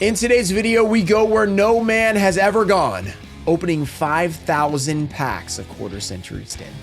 In today's video, we go where no man has ever gone, opening 5,000 packs of quarter century Stampede.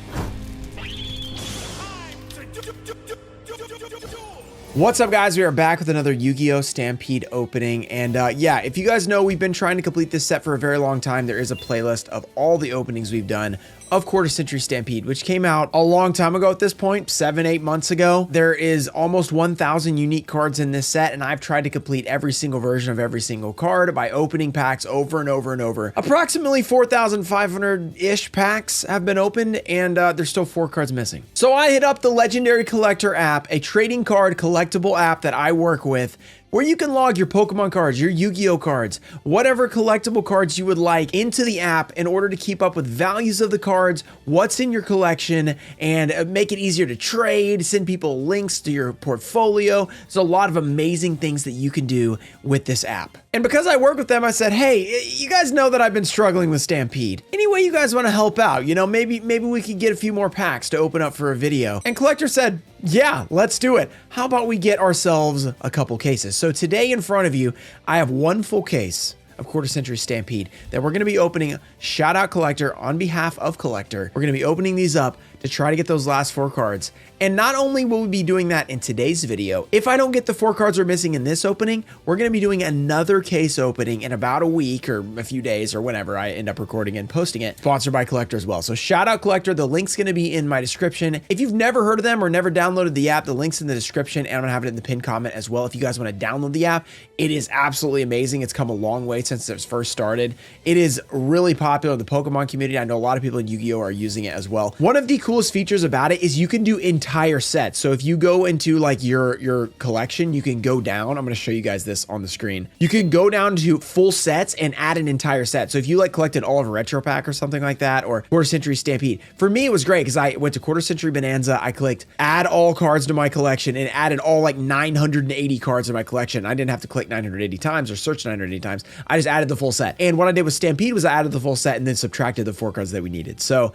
What's up, guys? We are back with another Yu-Gi-Oh! Stampede opening, and yeah, if you guys know, we've been trying to complete this set for a very long time. There is a playlist of all the openings we've done of Quarter Century Stampede, which came out a long time ago at this point, 7-8 months ago. There is almost 1,000 unique cards in this set, and I've tried to complete every single version of every single card by opening packs over and over and over. Approximately 4,500-ish packs have been opened, and there's still 4 cards missing. So I hit up the Legendary Collector app, a trading card collectible app that I work with, where you can log your Pokemon cards, your Yu-Gi-Oh cards, whatever collectible cards you would like into the app in order to keep up with values of the cards, what's in your collection, and make it easier to trade, send people links to your portfolio. There's a lot of amazing things that you can do with this app. And because I work with them, I said, hey, you guys know that I've been struggling with Stampede. Any way you guys want to help out? You know, maybe we could get a few more packs to open up for a video. And Collector said, yeah, let's do it. How about we get ourselves a couple cases? So today in front of you, I have one full case of Quarter Century Stampede that we're going to be opening. Shout out Collector on behalf of Collector. We're going to be opening these up to try to get those last 4 cards. And not only will we be doing that in today's video, if I don't get the 4 cards we're missing in this opening, we're going to be doing another case opening in about a week or a few days or whenever I end up recording and posting it, sponsored by Collector as well. So shout out Collector. The link's going to be in my description. If you've never heard of them or never downloaded the app, the link's in the description, and I'm going to have it in the pinned comment as well. If you guys want to download the app, it is absolutely amazing. It's come a long way since it first started. It is really popular in the Pokemon community. I know a lot of people in Yu-Gi-Oh! Are using it as well. One of the coolest features about it is you can do entire sets. So if you go into like your collection, you can go down. I'm going to show you guys this on the screen. You can go down to full sets and add an entire set. So if you like collected all of a retro pack or something like that, or Quarter Century Stampede, for me, it was great because I went to Quarter Century Bonanza. I clicked add all cards to my collection and added all like 980 cards in my collection. I didn't have to click 980 times or search 980 times. I just added the full set. And what I did with Stampede was I added the full set and then subtracted the 4 cards that we needed. So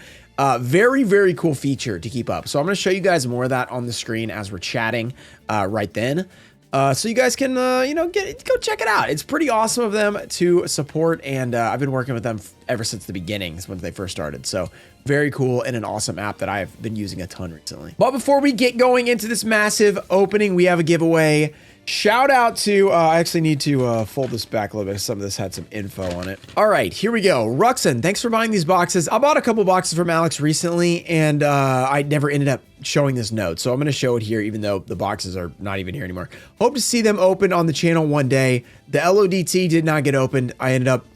very, very cool feature to keep up. So I'm going to show you guys more of that on the screen as we're chatting right then. So you guys can, you know, go check it out. It's pretty awesome of them to support, and I've been working with them ever since the beginnings when they first started. So very cool and an awesome app that I've been using a ton recently. But before we get going into this massive opening, we have a giveaway. Shout out to, I actually need to fold this back a little bit. Some of this had some info on it. All right, here we go. Ruxin, thanks for buying these boxes. I bought a couple boxes from Alex recently, and I never ended up showing this note. So I'm going to show it here, even though the boxes are not even here anymore. Hope to see them open on the channel one day. The LODT did not get opened. I ended up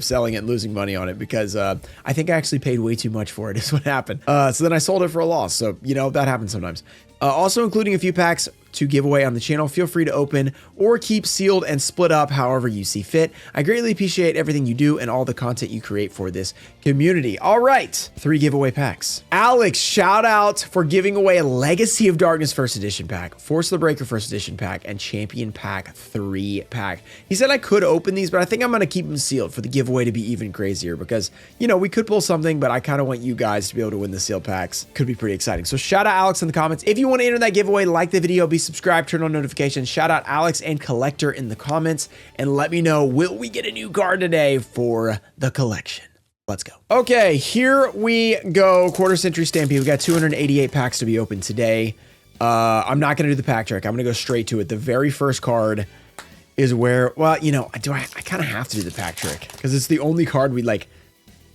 selling it and losing money on it because I think I actually paid way too much for it is what happened. So then I sold it for a loss. So, you know, that happens sometimes. Also including a few packs to give away on the channel. Feel free to open or keep sealed and split up however you see fit. I greatly appreciate everything you do and all the content you create for this community. All right, 3 giveaway packs. Alex, shout out for giving away a Legacy of Darkness First Edition pack, Force of the Breaker First Edition pack, and Champion Pack 3 pack. He said I could open these, but I think I'm going to keep them sealed for the giveaway to be even crazier because, you know, we could pull something, but I kind of want you guys to be able to win the sealed packs. Could be pretty exciting. So shout out Alex in the comments. If you want to enter that giveaway, like the video, be subscribed, turn on notifications. Shout out Alex and Collector in the comments and let me know, will we get a new card today for the collection? Let's go. Okay, here we go. Quarter Century Stampede. We got 288 packs to be opened today. I'm not going to do the pack trick. I'm going to go straight to it. The very first card is where, well, you know, I kind of have to do the pack trick because it's the only card we like.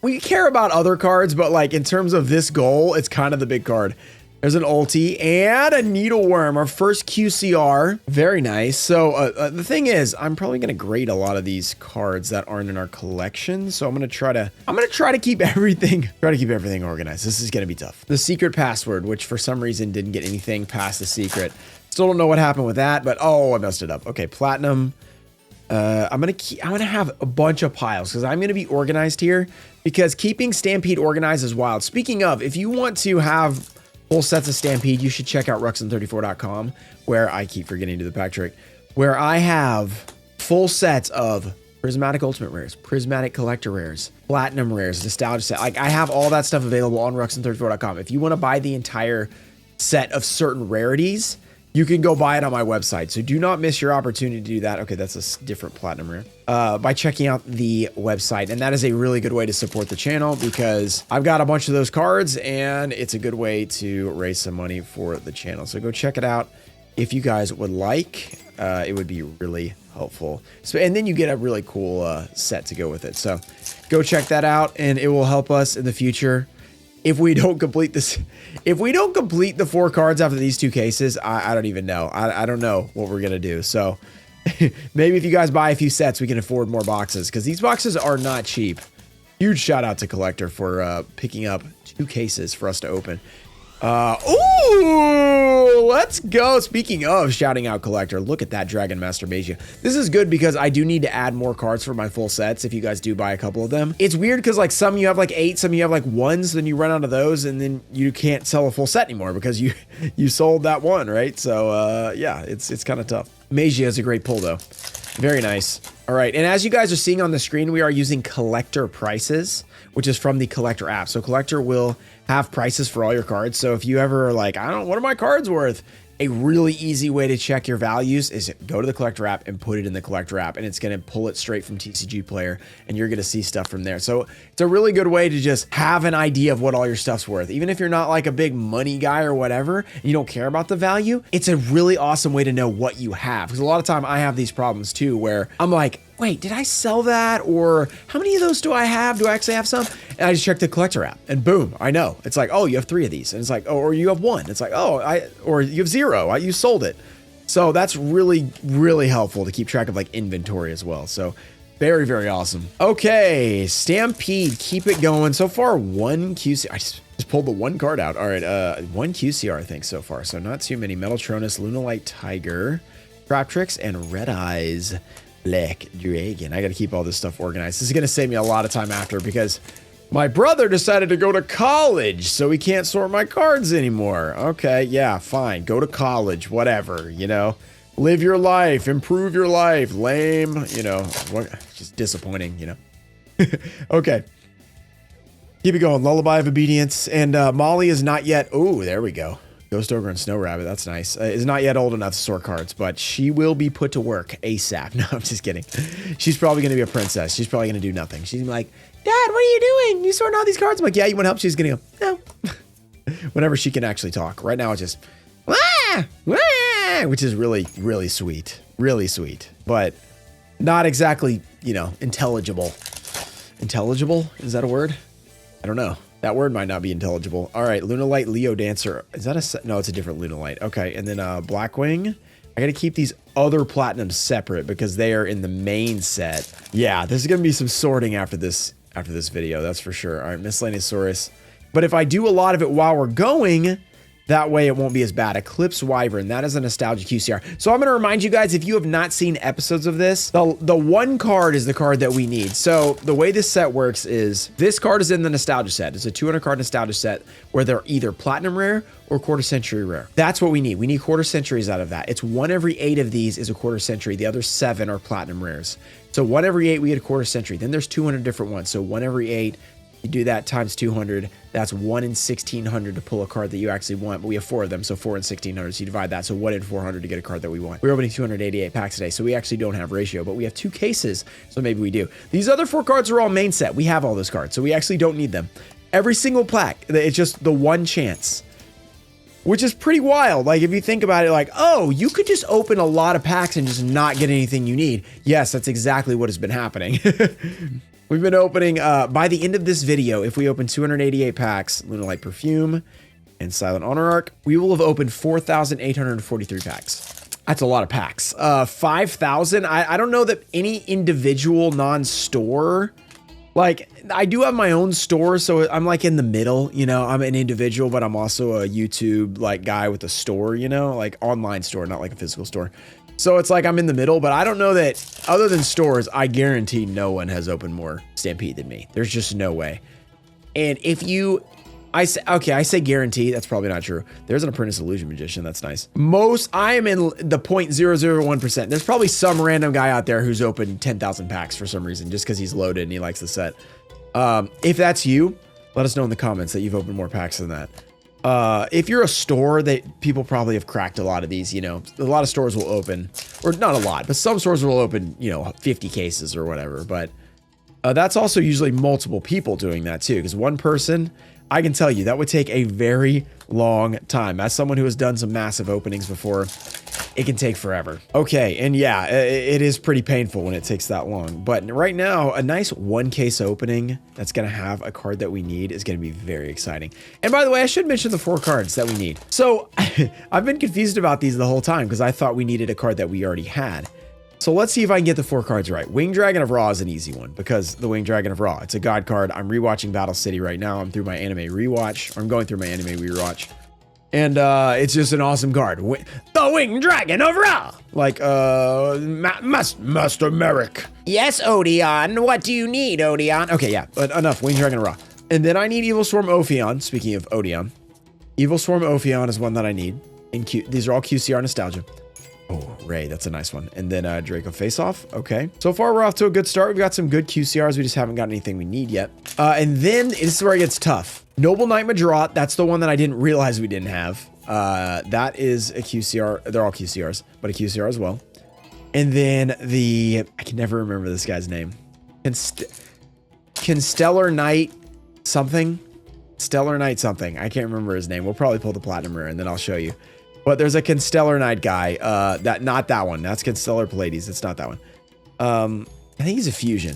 We care about other cards, but like in terms of this goal, it's kind of the big card. There's an ulti and a needleworm, our first QCR. Very nice. So the thing is, I'm probably going to grade a lot of these cards that aren't in our collection. So I'm going to try to keep everything, organized. This is going to be tough. The secret password, which for some reason didn't get anything past the secret. Still don't know what happened with that, but oh, I messed it up. Okay, platinum. I'm gonna have a bunch of piles because I'm gonna be organized here because keeping Stampede organized is wild. Speaking of, if you want to have full sets of Stampede, you should check out ruxin34.com, where I keep forgetting to do the pack trick, where I have full sets of Prismatic Ultimate Rares, Prismatic Collector Rares, Platinum Rares, Nostalgia Set. Like, I have all that stuff available on ruxin34.com. If you want to buy the entire set of certain rarities, you can go buy it on my website. So do not miss your opportunity to do that. Okay, that's a different platinum rare. By checking out the website. And that is a really good way to support the channel because I've got a bunch of those cards and it's a good way to raise some money for the channel. So go check it out if you guys would like. It would be really helpful. So, and then you get a really cool set to go with it. So go check that out and it will help us in the future. If we don't complete this, if we don't complete the 4 cards after these 2 cases, I don't even know. I don't know what we're going to do. So maybe if you guys buy a few sets, we can afford more boxes because these boxes are not cheap. Huge shout out to Collector for picking up 2 cases for us to open. Ooh, let's go. Speaking of shouting out Collector, look at that Dragon Master Yugioh. This is good because I do need to add more cards for my full sets if you guys do buy a couple of them. It's weird because like some you have like 8, some you have like 1s, then you run out of those and then you can't sell a full set anymore because you sold that one, right? So yeah, it's kind of tough. Yugioh is a great pull though. Very nice. All right, and as you guys are seeing on the screen, we are using Collector prices, which is from the Collector app. So Collector will have prices for all your cards. So if you ever are like, what are my cards worth? A really easy way to check your values is go to the Collector app and put it in the Collector app, and it's going to pull it straight from TCGPlayer, and you're going to see stuff from there. So it's a really good way to just have an idea of what all your stuff's worth. Even if you're not like a big money guy or whatever, and you don't care about the value, it's a really awesome way to know what you have. Because a lot of time I have these problems too, where I'm like, wait, did I sell that? Or how many of those do I have? Do I actually have some? And I just check the Collector app and boom, I know. It's like, oh, you have 3 of these. And it's like, oh, or you have 1. It's like, oh, or you have 0. You sold it. So that's really, really helpful to keep track of like inventory as well. So very, very awesome. Okay, Stampede, keep it going. So far, 1 QC. I just pulled the 1 card out. All right, 1 QCR, I think, so far. So not too many. Metaltronus, Lunalight Tiger, Trap Tricks, and Red Eyes. Black Dragon. I got to keep all this stuff organized. This is going to save me a lot of time after because my brother decided to go to college, so he can't sort my cards anymore. Okay, yeah, fine. Go to college, whatever, you know. Live your life, improve your life. Lame, you know. What, just disappointing, you know. Okay. Keep it going. Lullaby of Obedience. And Molly is not yet... Oh, there we go. Ghost Ogre and Snow Rabbit, that's nice. Is not yet old enough to sort cards, but she will be put to work ASAP. No, I'm just kidding. She's probably going to be a princess. She's probably going to do nothing. She's gonna be like, Dad, what are you doing? You sorting all these cards? I'm like, yeah, you want help? She's going to go, no. Whenever she can actually talk. Right now, it's just, wah, wah, which is really, really sweet. Really sweet. But not exactly, you know, intelligible. Intelligible? Is that a word? I don't know. That word might not be intelligible. All right, Lunalight Leo Dancer. Is that a set? No, it's a different Lunalight. Okay, and then Blackwing. I got to keep these other platinums separate because they are in the main set. Yeah, there's going to be some sorting after this video, that's for sure. All right, Miscellaneousaurus. But if I do a lot of it while we're going, that way it won't be as bad. Eclipse Wyvern, that is a nostalgia QCR. So I'm going to remind you guys, if you have not seen episodes of this, the 1 card is the card that we need. So the way this set works is this card is in the nostalgia set. It's a 200 card nostalgia set where they're either platinum rare or quarter century rare. That's what we need. We need quarter centuries out of that. It's 1 every 8 of these is a quarter century. The other 7 are platinum rares. So 1 every 8, we get a quarter century. Then there's 200 different ones. So 1 every 8, you do that times 200. That's 1 in 1,600 to pull a card that you actually want. But we have 4 of them, so 4 in 1,600. So you divide that. So 1 in 400 to get a card that we want. We're opening 288 packs today, so we actually don't have ratio, but we have 2 cases, so maybe we do. These other 4 cards are all main set. We have all those cards, so we actually don't need them. Every single pack, it's just the 1 chance, which is pretty wild. Like, if you think about it, like, oh, you could just open a lot of packs and just not get anything you need. Yes, that's exactly what has been happening. We've been opening, by the end of this video, if we open 288 packs, Lunalight Perfume and Silent Honor Arc, we will have opened 4,843 packs. That's a lot of packs. 5,000, I don't know that any individual non-store, like, I do have my own store, so I'm like in the middle, you know, I'm an individual, but I'm also a YouTube, like, guy with a store, you know, like online store, not like a physical store. So it's like I'm in the middle, but I don't know that other than stores, I guarantee no one has opened more Stampede than me. There's just no way. And if you, I say guarantee, that's probably not true. There's an Apprentice Illusion Magician, that's nice. I am in the 0.001%. There's probably some random guy out there who's opened 10,000 packs for some reason, just because he's loaded and he likes the set. If that's you, let us know in the comments that you've opened more packs than that. If you're a store, that people probably have cracked a lot of these, you know, a lot of stores will open, or not a lot, but some stores will open, you know, 50 cases or whatever. But that's also usually multiple people doing that too, because one person, I can tell you that would take a very long time. As someone who has done some massive openings before, it can take forever. Okay, and yeah, it is pretty painful when it takes that long. But right now, a nice 1 case opening that's gonna have a card that we need is gonna be very exciting. And by the way, I should mention the 4 cards that we need. So I've been confused about these the whole time because I thought we needed a card that we already had. So let's see if I can get the 4 cards right. Winged Dragon of Ra is an easy one because the Winged Dragon of Ra, it's a god card. I'm rewatching Battle City right now. I'm through my anime rewatch. I'm going through my anime rewatch. And it's just an awesome card. The Winged Dragon of Ra! Like, Master Merrick. Yes, Odeon. What do you need, Odeon? Okay, yeah, but enough. Winged Dragon of Ra. And then I need Evil Swarm Ophion. Speaking of Odeon. Evil Swarm Ophion is one that I need. These are all QCR nostalgia. Oh, Ray, that's a nice one. And then Draco Face Off. Okay. So far, we're off to a good start. We've got some good QCRs. We just haven't got anything we need yet. And then this is where it gets tough. Noble Knight Majorat. That's the one that I didn't realize we didn't have. That is a QCR. They're all QCRs, but a QCR as well. And then I can never remember this guy's name. Constellar Knight something. Stellar Knight something. I can't remember his name. We'll probably pull the Platinum Rare and then I'll show you. But there's a Constellar Knight guy. Not that one. That's Constellar Pallades. It's not that one. I think he's a fusion.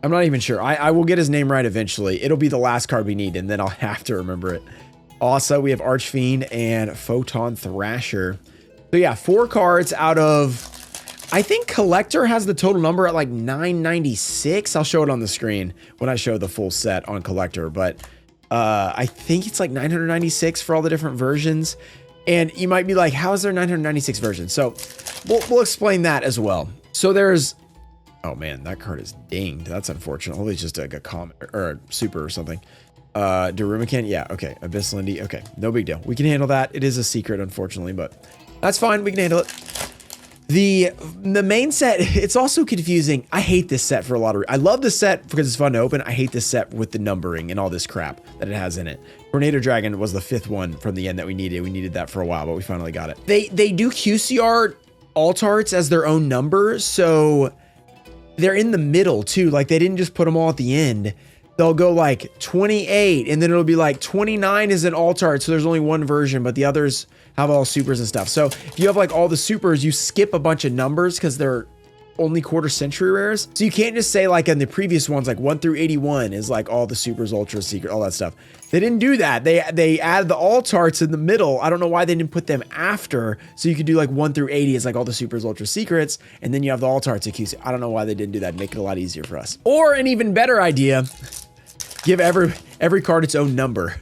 I'm not even sure. I will get his name right eventually. It'll be the last card we need, and then I'll have to remember it. Also, we have Archfiend and Photon Thrasher. So yeah, 4 cards out of... I think Collector has the total number at like 996. I'll show it on the screen when I show the full set on Collector, but... I think it's like 996 for all the different versions. And you might be like, how is there 996 versions? So we'll explain that as well. So there's, oh man, that card is dinged. That's unfortunate. Hopefully it's just like a common or a super or something. Darumakan, yeah, okay. Abyss Lindy, okay. No big deal. We can handle that. It is a secret, unfortunately, but that's fine. We can handle it. The main set, it's also confusing. I hate this set for a lot of reasons. I love this set because it's fun to open. I hate this set with the numbering and all this crap that it has in it. Tornado Dragon was the 5th one from the end that we needed. We needed that for a while, but we finally got it. They do QCR alt arts as their own number, so they're in the middle too. Like they didn't just put them all at the end. They'll go like 28 and then it'll be like 29 is an alt art, so there's only one version, but the others have all supers and stuff. So if you have like all the supers, you skip a bunch of numbers because they're only quarter century rares. So you can't just say like in the previous ones, like 1 through 81 is like all the supers, ultra, secret, all that stuff. They didn't do that. They added the alt arts in the middle. I don't know why they didn't put them after. So you could do like 1 through 80 is like all the supers, ultra, secrets. And then you have the alt arts at QC. I don't know why they didn't do that. Make it a lot easier for us. Or an even better idea, give every card its own number.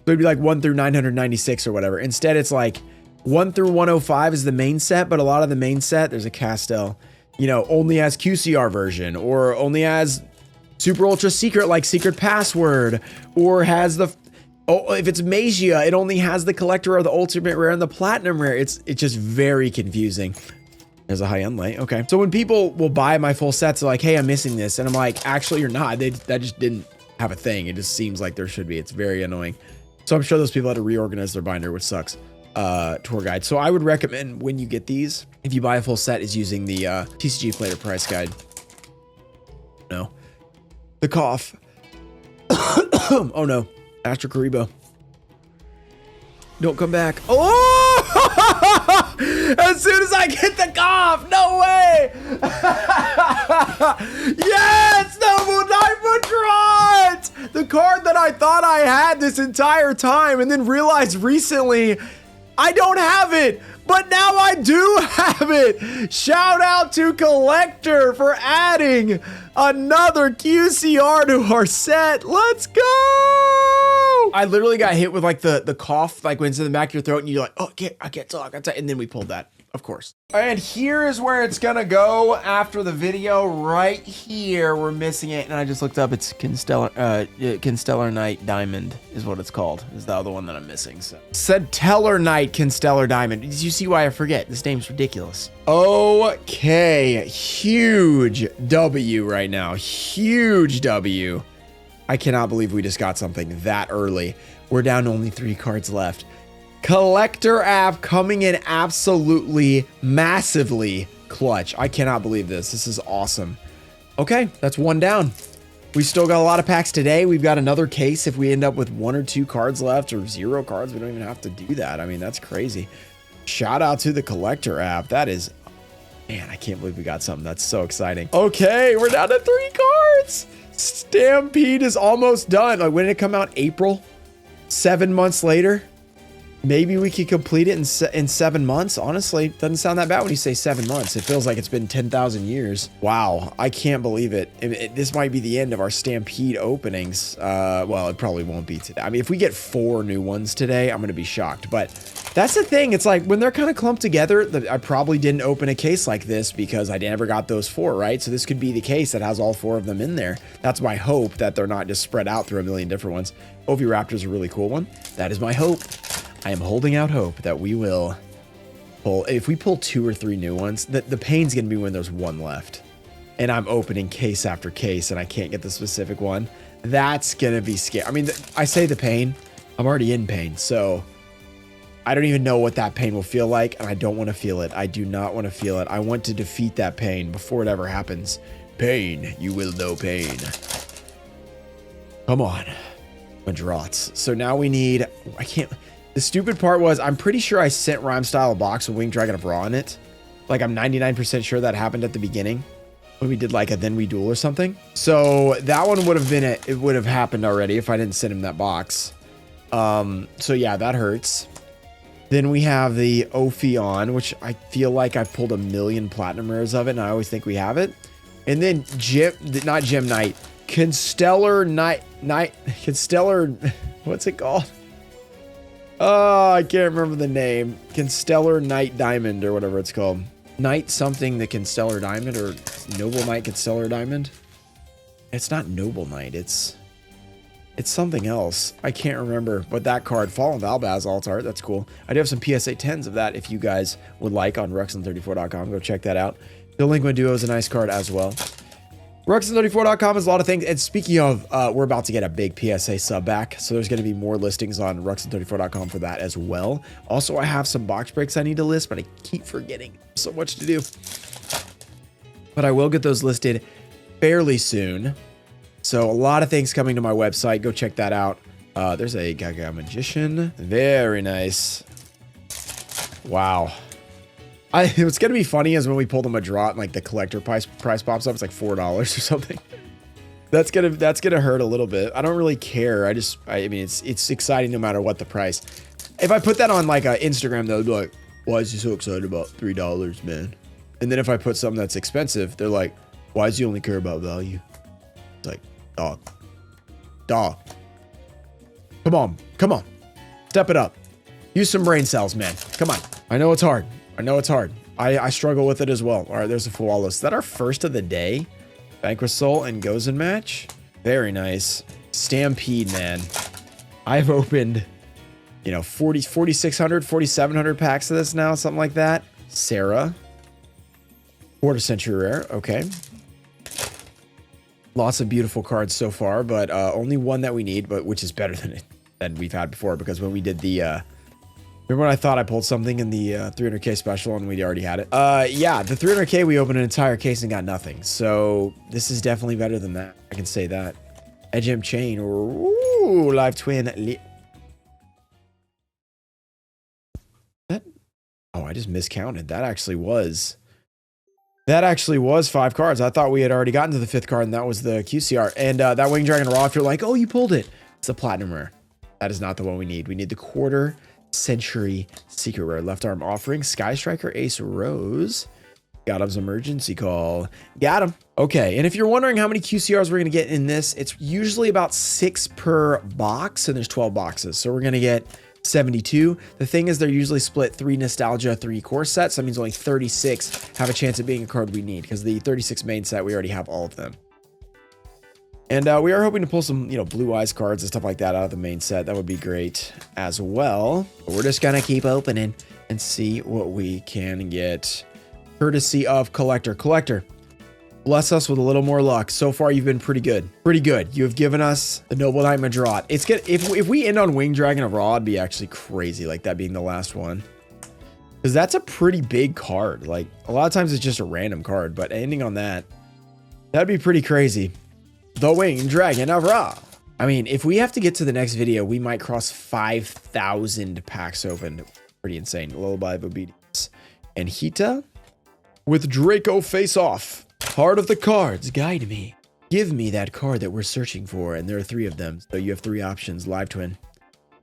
So it'd be like 1 through 996 or whatever. Instead, it's like 1 through 105 is the main set, but a lot of the main set, there's a Castel, you know, only has QCR version, or only has super ultra secret like secret password, or has the, oh, if it's Magia, it only has the collector or the ultimate rare and the platinum rare. It's just very confusing. There's a high end light. Okay. So when people will buy my full sets, they're like, hey, I'm missing this. And I'm like, actually, you're not. That just didn't have a thing. It just seems like there should be. It's very annoying. So I'm sure those people had to reorganize their binder, which sucks. Tour guide. So I would recommend when you get these, if you buy a full set, is using the TCGPlayer price guide. No. The cough. Oh no. Astro Karibo. Don't come back. Oh! As soon as I get the cough! No way! Yes! Noble Knight Majorat! The card that I thought I had this entire time and then realized recently I don't have it, but now I do have it. Shout out to Collector for adding another QCR to our set. Let's go. I literally got hit with like the cough, like when it's in the back of your throat and you're like, oh, I can't talk. And then we pulled that, of course. And here is where it's gonna go after the video. Right here, we're missing it. And I just looked up, it's Constellar Knight Diamond is what it's called. Is the other one that I'm missing. So said Teller Knight Constellar Diamond. Did you see why I forget? This name's ridiculous. Okay, huge W right now. Huge W. I cannot believe we just got something that early. We're down to only 3 cards left. Collector app coming in absolutely massively clutch. I cannot believe this. This is awesome. Okay, that's 1 down. We still got a lot of packs today. We've got another case if we end up with 1 or 2 cards left or 0 cards. We don't even have to do that. I mean, that's crazy. Shout out to the collector app. That is, man, I can't believe we got something. That's so exciting. Okay, we're down to 3 cards. Stampede is almost done. Like, when did it come out? April? 7 months later? Maybe we could complete it in 7 months. Honestly, doesn't sound that bad when you say 7 months. It feels like it's been 10,000 years. Wow, I can't believe it. This might be the end of our Stampede openings. Well, it probably won't be today. I mean, if we get 4 new ones today, I'm going to be shocked. But that's the thing. It's like when they're kind of clumped together, I probably didn't open a case like this because I never got those 4, right? So this could be the case that has all 4 of them in there. That's my hope, that they're not just spread out through a million different ones. Oviraptor's a really cool one. That is my hope. I am holding out hope that we will pull. If we pull 2 or 3 new ones, the pain's going to be when there's 1 left. And I'm opening case after case and I can't get the specific one. That's going to be scary. I mean, I say the pain. I'm already in pain. So I don't even know what that pain will feel like. And I don't want to feel it. I do not want to feel it. I want to defeat that pain before it ever happens. Pain. You will know pain. Come on. Madrots. So now we need... I can't... The stupid part was, I'm pretty sure I sent Rhyme Style a box with Winged Dragon of Raw in it. Like, I'm 99% sure that happened at the beginning when we did like a Then We Duel or something. So that one would have been it would have happened already if I didn't send him that box. So yeah, that hurts. Then we have the Ophion, which I feel like I've pulled a million platinum rares of it, and I always think we have it. And then not Gem Knight, Constellar Knight, Constellar, what's it called? Oh, I can't remember the name. Constellar Knight Diamond or whatever it's called. Knight something, the Constellar Diamond, or Noble Knight Constellar Diamond. It's not Noble Knight. It's something else. I can't remember. But that card, Fallen Valbaz alt art, that's cool. I do have some PSA 10s of that if you guys would like on Ruxin34.com. Go check that out. Delinquent Duo is a nice card as well. Ruxin34.com is a lot of things. And speaking of, we're about to get a big PSA sub back. So there's going to be more listings on Ruxin34.com for that as well. Also, I have some box breaks I need to list, but I keep forgetting. So much to do. But I will get those listed fairly soon. So a lot of things coming to my website. Go check that out. There's a Gaga Magician. Very nice. Wow. What's going to be funny is when we pull them a draw and like the collector price pops up, it's like $4 or something. That's gonna hurt a little bit. I don't really care. I mean, it's exciting no matter what the price. If I put that on like Instagram, they'll be like, why is he so excited about $3, man? And then if I put something that's expensive, they're like, why does he only care about value? It's like, dog. Come on. Step it up. Use some brain cells, man. Come on. I know it's hard. I struggle with it as well. All right, there's a Fualos. Is that our first of the day? Vanquish Soul and Gozen match. Very nice. Stampede, man. I've opened, 4,600, 4,700 packs of this now, something like that. Sarah. Quarter Century Rare. Okay. Lots of beautiful cards so far, but only one that we need, but which is better than we've had before, because when we did the... Remember when I thought I pulled something in the 300k special and we already had it? Yeah, the 300k we opened an entire case and got nothing. So this is definitely better than that. I can say that. Edgem Chain. Ooh, Live Twin. Oh, I just miscounted. That actually was 5 cards. I thought we had already gotten to the 5th card and that was the QCR. And that Winged Dragon Raw, if you're like, oh, you pulled it. It's the Platinum Rare. That is not the one we need. We need the Quarter Century Secret Rare. Left Arm Offering, Sky Striker, Ace Rose. Got him's Emergency Call. Got him. Okay, and if you're wondering how many QCRs we're going to get in this, it's usually about 6 per box, and there's 12 boxes. So we're going to get 72. The thing is, they're usually split 3 Nostalgia, 3 core sets. That means only 36 have a chance of being a card we need, because the 36 main set, we already have all of them. And we are hoping to pull some, Blue Eyes cards and stuff like that out of the main set. That would be great as well. But we're just going to keep opening and see what we can get. Courtesy of Collector. Collector, Bless us with a little more luck. So far, you've been pretty good. Pretty good. You have given us the Noble Knight Madrot. It's good. If we end on Winged Dragon of Ra, it'd be actually crazy, like that being the last one. Because that's a pretty big card. Like, a lot of times it's just a random card, but ending on that, that'd be pretty crazy. The Winged Dragon of Ra. I mean, if we have to get to the next video, we might cross 5,000 packs open. Pretty insane. Lullaby of Obedience. And Hita with Draco Face Off. Heart of the cards, guide me. Give me that card that we're searching for, and there are 3 of them. So you have 3 options. Live Twin.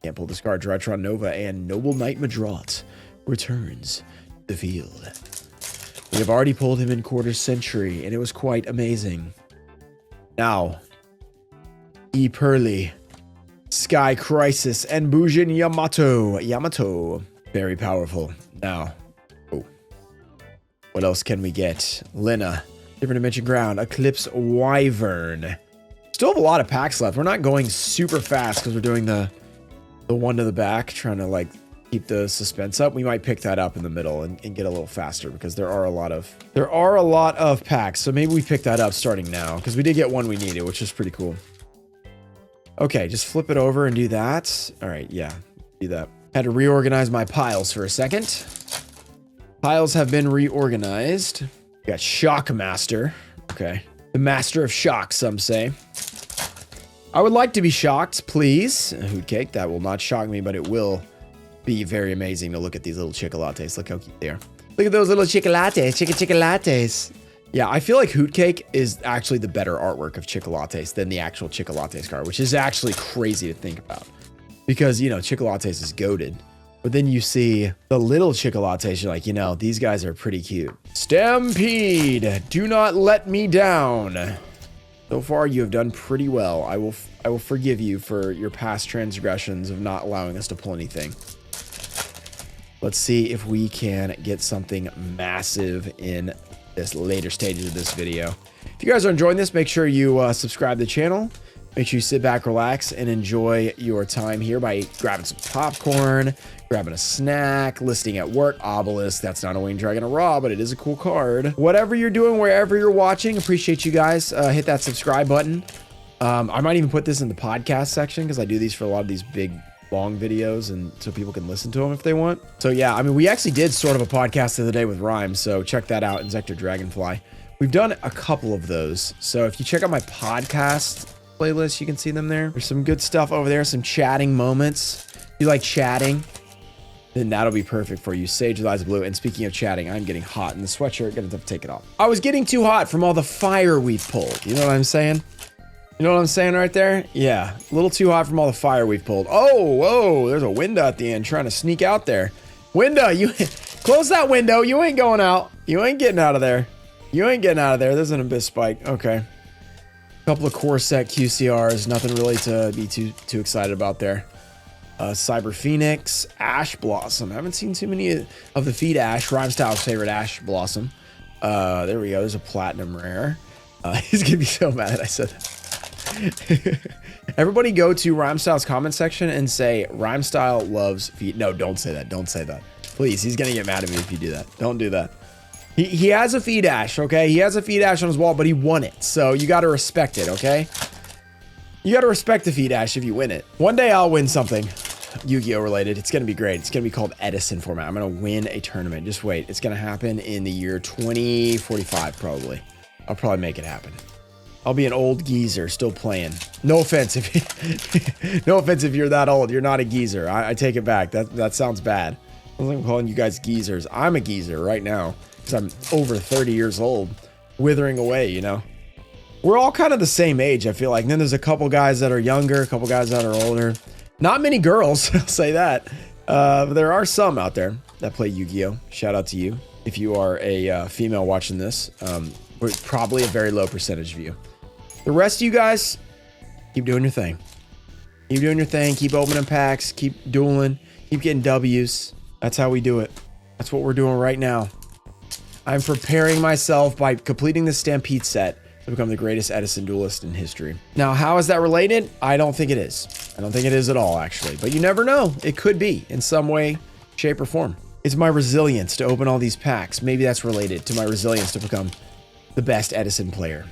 Can't pull this card. Drytron Nova and Noble Knight Madrot returns to the field. We have already pulled him in Quarter Century, and it was quite amazing. Now, E. Pearly, Sky Crisis, and Bujin Yamato. Very powerful. Now, oh, what else can we get? Lina. Different Dimension Ground, Eclipse Wyvern. Still have a lot of packs left. We're not going super fast because we're doing the one to the back, trying to like keep the suspense up. We might pick that up in the middle and get a little faster because there are a lot of packs. So maybe we pick that up starting now because we did get one we needed, which is pretty cool. Okay, just flip it over and do that. All right, yeah, do that. Had to reorganize my piles for a second. Piles have been reorganized. We got Shock Master. Okay. The Master of Shock, some say. I would like to be shocked, please. Hoot Cake, that will not shock me, but it will be very amazing to look at these little chocolates. Look how cute they are. Look at those little chocolates. Chocolates. Yeah, I feel like Hoot Cake is actually the better artwork of chocolates than the actual chocolates card, which is actually crazy to think about. Because, you know, chocolates is goated. But then you see the little chocolates, you're like, you know, these guys are pretty cute. Stampede, do not let me down. So far, you have done pretty well. I will forgive you for your past transgressions of not allowing us to pull anything. Let's see if we can get something massive in this later stages of this video. If you guys are enjoying this, make sure you subscribe to the channel. Make sure you sit back, relax, and enjoy your time here by grabbing some popcorn, grabbing a snack, listing at work. Obelisk, that's not a Winged Dragon of Ra, but it is a cool card. Whatever you're doing, wherever you're watching, appreciate you guys. Hit that subscribe button. I might even put this in the podcast section because I do these for a lot of these big, long videos, and so people can listen to them if they want. So yeah, I mean, we actually did sort of a podcast the other day with Rhyme, so check that out, Insector Dragonfly. We've done a couple of those. So if you check out my podcast playlist, you can see them there. There's some good stuff over there, some chatting moments. If you like chatting, then that'll be perfect for you. Sage with Eyes of Blue. And speaking of chatting, I'm getting hot in the sweatshirt. Gonna have to take it off. I was getting too hot from all the fire we've pulled. You know what I'm saying? You know what I'm saying right there? Yeah, a little too hot from all the fire we've pulled. Oh, whoa, there's a window at the end trying to sneak out there. Window, you close that window. You ain't going out. You ain't getting out of there. You ain't getting out of there. There's an Abyss Spike. Okay. Couple of core set QCRs, nothing really to be too excited about there. Cyber Phoenix, Ash Blossom. I haven't seen too many of the feed Ash. Rhyme Style's favorite Ash Blossom. There we go. There's a Platinum Rare. He's gonna be so mad that I said that. Everybody go to Rhyme Style's comment section and say Rhyme Style loves feed. No, don't say that. Don't say that. Please, he's gonna get mad at me if you do that. Don't do that. He has a feed Ash, okay? He has a feed Ash on his wall, but he won it. So you got to respect it, okay? You got to respect the feed Ash if you win it. One day I'll win something Yu-Gi-Oh related. It's going to be great. It's going to be called Edison format. I'm going to win a tournament. Just wait. It's going to happen in the year 2045, probably. I'll probably make it happen. I'll be an old geezer still playing. No offense if no offense if you're that old. You're not a geezer. I take it back. That sounds bad. I was calling you guys geezers. I'm a geezer right now. I'm over 30 years old, withering away, you know. We're all kind of the same age, I feel like. And then there's a couple guys that are younger, a couple guys that are older. Not many girls, I'll say that. But there are some out there that play Yu-Gi-Oh! Shout out to you. If you are a female watching this, we're probably a very low percentage of you. The rest of you guys, keep doing your thing. Keep doing your thing. Keep opening packs. Keep dueling. Keep getting W's. That's how we do it. That's what we're doing right now. I'm preparing myself by completing the Stampede set to become the greatest Edison duelist in history. Now, how is that related? I don't think it is. I don't think it is at all, actually. But you never know. It could be in some way, shape, or form. It's my resilience to open all these packs. Maybe that's related to my resilience to become the best Edison player.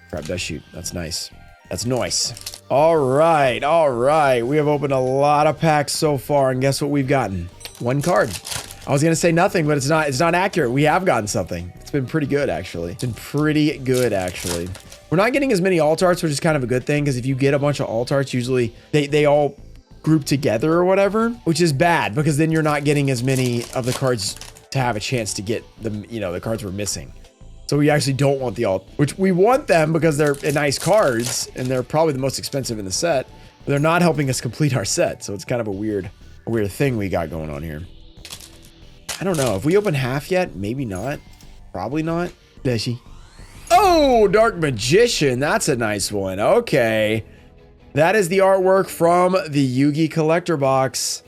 Crap does shoot. That's nice. That's nice. All right. All right. We have opened a lot of packs so far, and guess what we've gotten? One card. I was going to say nothing, but it's not accurate. We have gotten something. It's been pretty good, actually. It's been pretty good, actually. We're not getting as many alt arts, which is kind of a good thing, because if you get a bunch of alt arts, usually they all group together or whatever, which is bad, because then you're not getting as many of the cards to have a chance to get the cards we're missing. So we actually don't want the alt, which we want them because they're nice cards and they're probably the most expensive in the set, but they're not helping us complete our set. So it's kind of a weird thing we got going on here. I don't know. Have we opened half yet? Maybe not. Probably not. Does she? Oh, Dark Magician. That's a nice one. Okay. That is the artwork from the Yugi collector box.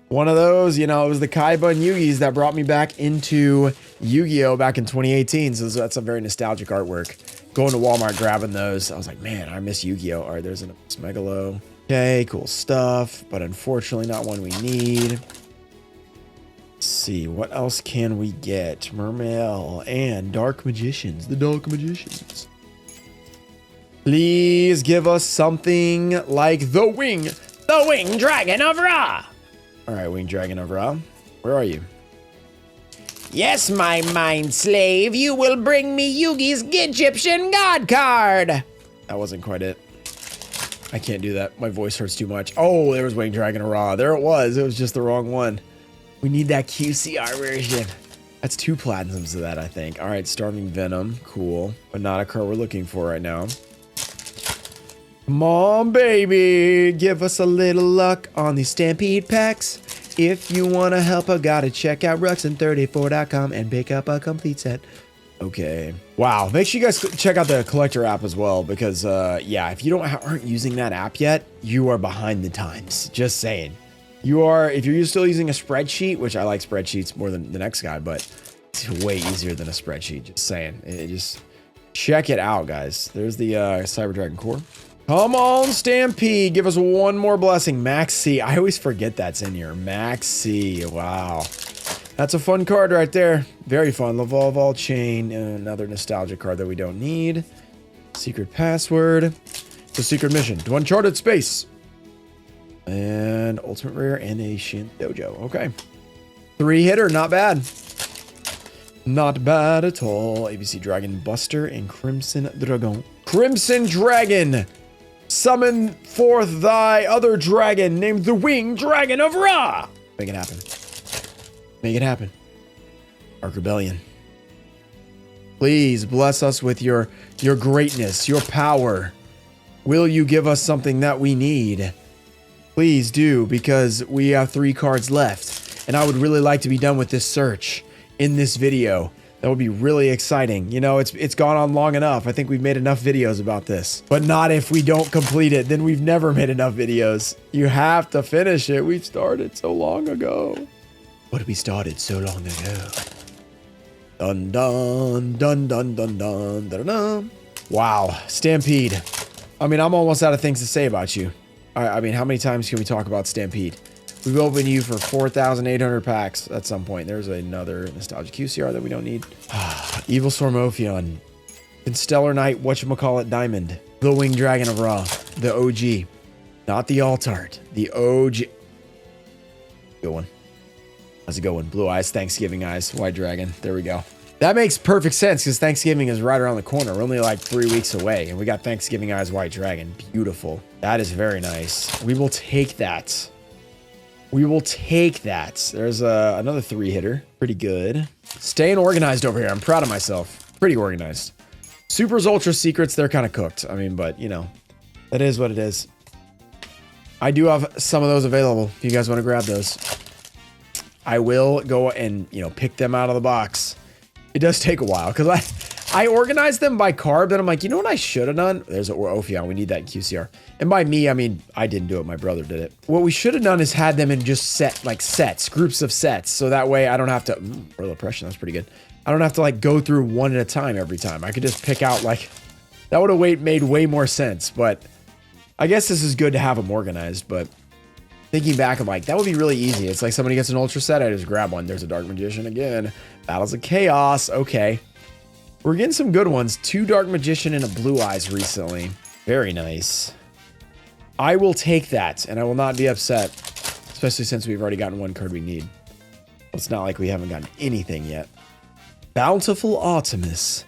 One of those, you know, it was the Kaiba and Yugis that brought me back into Yu-Gi-Oh! Back in 2018. So that's a very nostalgic artwork. Going to Walmart, grabbing those. I was like, man, I miss Yu-Gi-Oh! All right, there's an Megalo. Okay, cool stuff. But unfortunately, not one we need. Let's see, what else can we get? Mermail and Dark Magicians. The Dark Magicians. Please give us something like the Wing Dragon of Ra. All right, Winged Dragon of Ra. Where are you? Yes, my mind slave. You will bring me Yugi's Egyptian God card. That wasn't quite it. I can't do that. My voice hurts too much. Oh, there was Winged Dragon of Ra. There it was. It was just the wrong one. We need that QCR version. That's 2 platinums of that, I think. All right, Starving Venom. Cool. But not a card we're looking for right now. Come on, baby. Give us a little luck on these Stampede packs. If you want to help, I gotta check out Ruxin34.com and pick up a complete set. Okay. Wow. Make sure you guys check out the collector app as well, because, yeah, if you aren't using that app yet, you are behind the times. Just saying. If you're still using a spreadsheet, which I like spreadsheets more than the next guy, but it's way easier than a spreadsheet. Just saying. Just check it out, guys. There's the Cyber Dragon Core. Come on, Stampede. Give us one more blessing. Max C. I always forget that's in here. Max C. Wow. That's a fun card right there. Very fun. Lavolval Chain. Another nostalgia card that we don't need. Secret Password. The Secret Mission to Uncharted Space. And Ultimate Rare and a Shin Dojo. Okay. 3-hitter. Not bad. Not bad at all. ABC Dragon Buster and Crimson Dragon. Crimson Dragon! Summon forth thy other dragon named the Winged Dragon of Ra! Make it happen. Make it happen. Ark Rebellion. Please bless us with your greatness, your power. Will you give us something that we need? Please do, because we have 3 cards left, and I would really like to be done with this search in this video. That would be really exciting. You know, it's gone on long enough. I think we've made enough videos about this, but not if we don't complete it. Then we've never made enough videos. You have to finish it. We've started so long ago. But we started so long ago. Dun dun dun dun dun dun dun dun. Wow, Stampede. I mean, I'm almost out of things to say about you. I mean, how many times can we talk about Stampede? We've opened you for 4,800 packs at some point. There's another Nostalgia QCR that we don't need. Evil Storm Ophion. And Stellar Knight, whatchamacallit Diamond. The Winged Dragon of Ra. The OG. Not the alt art. The OG. Good one. How's it going? Blue Eyes, Thanksgiving Eyes, White Dragon. There we go. That makes perfect sense because Thanksgiving is right around the corner. We're only like 3 weeks away. And we got Thanksgiving Eyes, White Dragon. Beautiful. That is very nice. We will take that. We will take that. There's another 3-hitter. Pretty good. Staying organized over here. I'm proud of myself. Pretty organized. Supers, Ultra Secrets, they're kind of cooked. I mean, but, you know, that is what it is. I do have some of those available if you guys want to grab those. I will go and, you know, pick them out of the box. It does take a while because I organized them by card, then I'm like, you know what I should have done? There's Ophion. We need that in QCR. And by me, I mean, I didn't do it. My brother did it. What we should have done is had them in just sets, groups of sets. So that way I don't have to, Royal Oppression, that's pretty good. I don't have to like go through one at a time every time. I could just pick out like, that would have made way more sense. But I guess this is good to have them organized. But thinking back, I'm like, that would be really easy. It's like somebody gets an Ultra set, I just grab one. There's a Dark Magician again. Battles of Chaos. Okay. We're getting some good ones. 2 Dark Magician and a Blue Eyes recently. Very nice. I will take that, and I will not be upset. Especially since we've already gotten 1 card we need. It's not like we haven't gotten anything yet. Bountiful Artemis.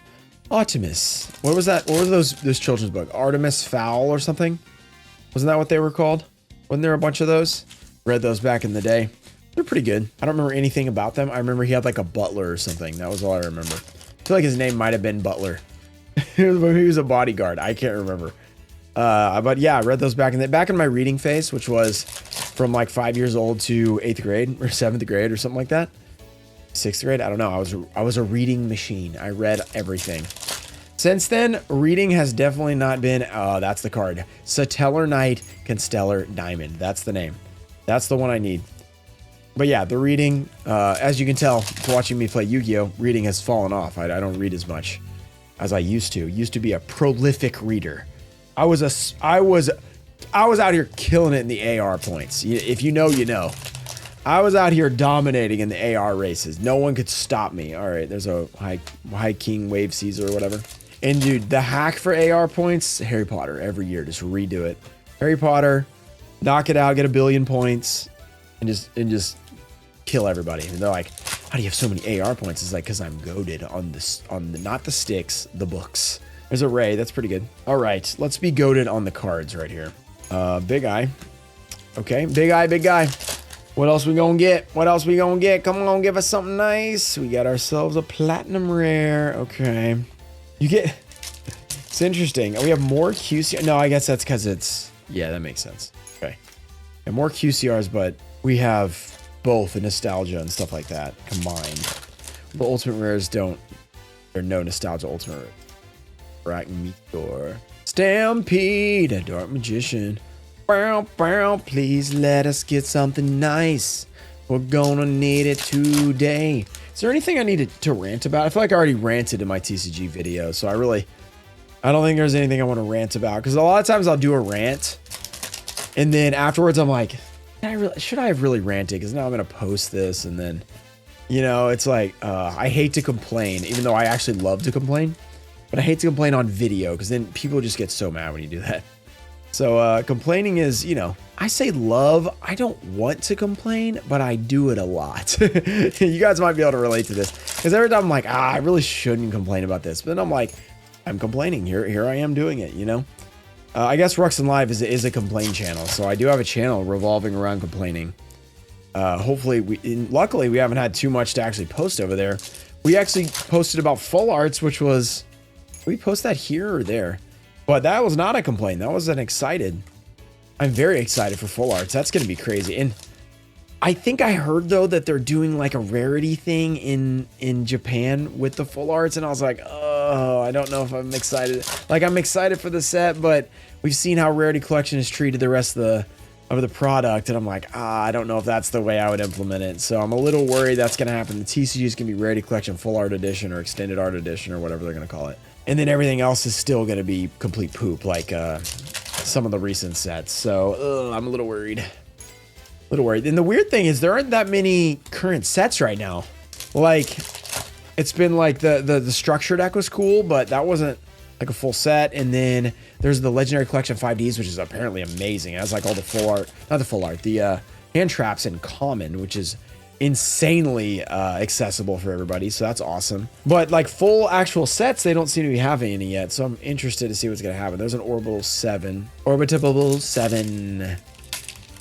Artemis. What was that? What were those children's book? Artemis Fowl or something? Wasn't that what they were called? Wasn't there a bunch of those? Read those back in the day. They're pretty good. I don't remember anything about them. I remember he had like a butler or something. That was all I remember. I feel like his name might have been Butler. He was a bodyguard. I can't remember. But yeah, I read those back in my reading phase, which was from like 5 years old to 8th grade or 7th grade or something like that. 6th grade. I don't know. I was a reading machine. I read everything. Since then, reading has definitely not been, oh, that's the card. Satellar Knight, Constellar Diamond. That's the name. That's the one I need. But yeah, the reading, as you can tell, watching me play Yu-Gi-Oh, reading has fallen off. I don't read as much as I used to. Used to be a prolific reader. I was out here killing it in the AR points. If you know, you know. I was out here dominating in the AR races. No one could stop me. All right, there's a high king wave Caesar or whatever. And dude, the hack for AR points, Harry Potter every year, just redo it. Harry Potter, knock it out, get 1 billion points, and just kill everybody. And they're like, how do you have so many AR points? It's like, because I'm goated on the not the sticks, the books. There's a Ray, that's pretty good. All right, let's be goated on the cards right here. Big Eye. Okay, Big Eye, big guy. What else we gonna get? What else we gonna get? Come on, give us something nice. We got ourselves a platinum rare. Okay. You get... It's interesting. We have more QCR. No, I guess that's because it's... Yeah, that makes sense. Okay. And more QCRs, but we have both the nostalgia and stuff like that combined. The ultimate rares don't... There are no nostalgia ultimate rares. Meteor. Stampede, a Dark Magician. Please let us get something nice. We're gonna need it today. Is there anything I needed to rant about? I feel like I already ranted in my TCG video, so I don't think there's anything I want to rant about, because a lot of times I'll do a rant and then afterwards I'm like, should I have really ranted? Because now I'm gonna post this, and then, you know, it's like, I hate to complain, even though I actually love to complain, but I hate to complain on video because then people just get so mad when you do that. So complaining is, you know, I say love. I don't want to complain, but I do it a lot. You guys might be able to relate to this, because every time I'm like, I really shouldn't complain about this, but then I'm like, I'm complaining. Here I am doing it, you know. I guess Ruxin Live is a complaint channel, so I do have a channel revolving around complaining. Hopefully, luckily we haven't had too much to actually post over there. We actually posted about full arts, which was, did we post that here or there? But that was not a complaint. That was an excited. I'm very excited for full arts. That's going to be crazy. And I think I heard, though, that they're doing like a rarity thing in Japan with the full arts. And I was like, oh, I don't know if I'm excited. Like, I'm excited for the set, but we've seen how Rarity Collection has treated the rest of the product. And I'm like, I don't know if that's the way I would implement it. So I'm a little worried that's going to happen. The TCG is going to be Rarity Collection Full Art Edition or Extended Art Edition or whatever they're going to call it. And then everything else is still going to be complete poop, like some of the recent sets. So I'm a little worried. And the weird thing is there aren't that many current sets right now. Like, it's been like the structure deck was cool, but that wasn't like a full set. And then there's the Legendary Collection 5Ds, which is apparently amazing. It has like all the full art, not the full art, the hand traps in common, which is insanely accessible for everybody, so that's awesome. But like full actual sets, they don't seem to be having any yet, so I'm interested to see what's gonna happen. There's an Orbital 7.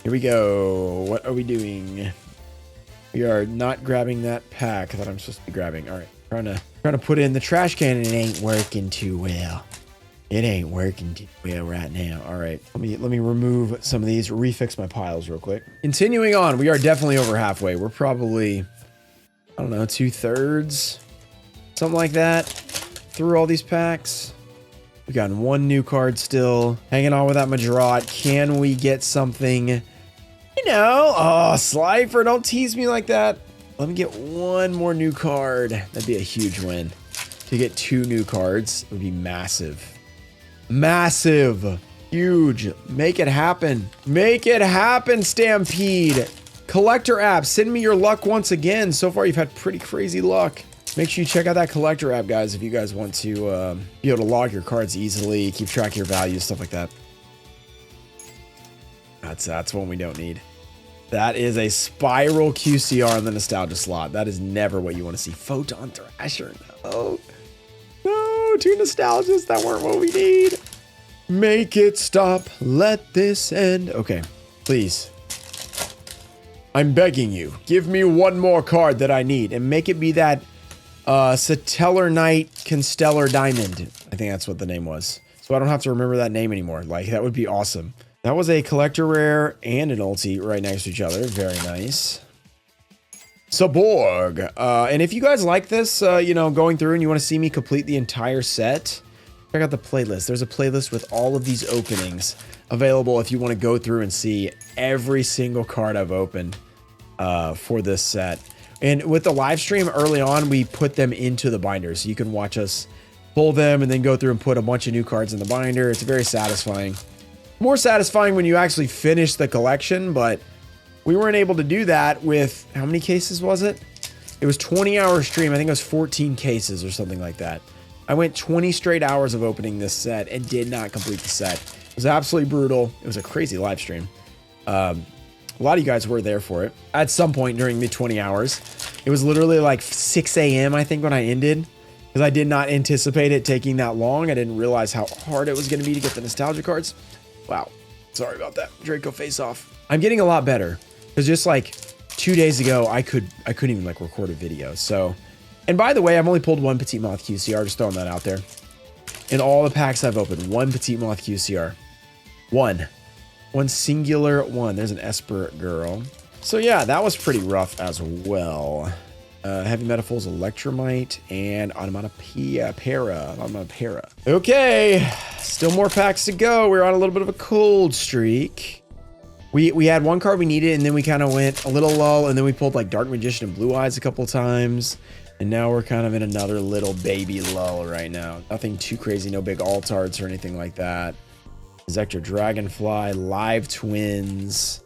Here we go. What are we doing? We are not grabbing that pack that I'm supposed to be grabbing. All right, trying to put it in the trash can, and it ain't working too well. It ain't working too well right now. All right, let me remove some of these, refix my piles real quick. Continuing on, we are definitely over halfway. We're probably, I don't know, 2/3, something like that, through all these packs. We got one new card still. Hanging on with that Majorat. Can we get something, you know? Oh, Slifer, don't tease me like that. Let me get one more new card. That'd be a huge win. To get 2 new cards would be massive. Massive. Huge. Make it happen. Make it happen, Stampede. Collector app, send me your luck once again. So far, you've had pretty crazy luck. Make sure you check out that collector app, guys, if you guys want to be able to log your cards easily, keep track of your values, stuff like that. That's one we don't need. That is a spiral QCR in the nostalgia slot. That is never what you want to see. Photon Thrasher. No. No, 2 nostalgias. That weren't what we need. Make it stop. Let this end. Okay, please. I'm begging you. Give me one more card that I need and make it be that Satellar Knight Constellar Diamond. I think that's what the name was. So I don't have to remember that name anymore. Like, that would be awesome. That was a collector rare and an ulti right next to each other. Very nice. Saborg. And if you guys like this, you know, going through and you want to see me complete the entire set, check out the playlist. There's a playlist with all of these openings available if you want to go through and see every single card I've opened for this set. And with the live stream early on, we put them into the binder. So you can watch us pull them and then go through and put a bunch of new cards in the binder. It's very satisfying. More satisfying when you actually finish the collection, but we weren't able to do that with, how many cases was it? It was 20-hour stream. I think it was 14 cases or something like that. I went 20 straight hours of opening this set and did not complete the set. It was absolutely brutal. It was a crazy live stream. A lot of you guys were there for it at some point during the 20 hours. It was literally like 6 a.m. I think when I ended, because I did not anticipate it taking that long. I didn't realize how hard it was going to be to get the nostalgia cards. Wow. Sorry about that. Draco face off. I'm getting a lot better because just like 2 days ago, I couldn't even like record a video. So, and by the way, I've only pulled 1 Petite Moth QCR, just throwing that out there. In all the packs I've opened, 1 Petite Moth QCR. One singular one. There's an Esper girl. So yeah, that was pretty rough as well. Heavy Metaphors, Electromite, and Onomatopoeia. Okay, still more packs to go. We're on a little bit of a cold streak. We had one card we needed, and then we kind of went a little lull, and then we pulled like Dark Magician and Blue Eyes a couple times. And now we're kind of in another little baby lull right now. Nothing too crazy, no big altards or anything like that. Zector Dragonfly, Live Twins.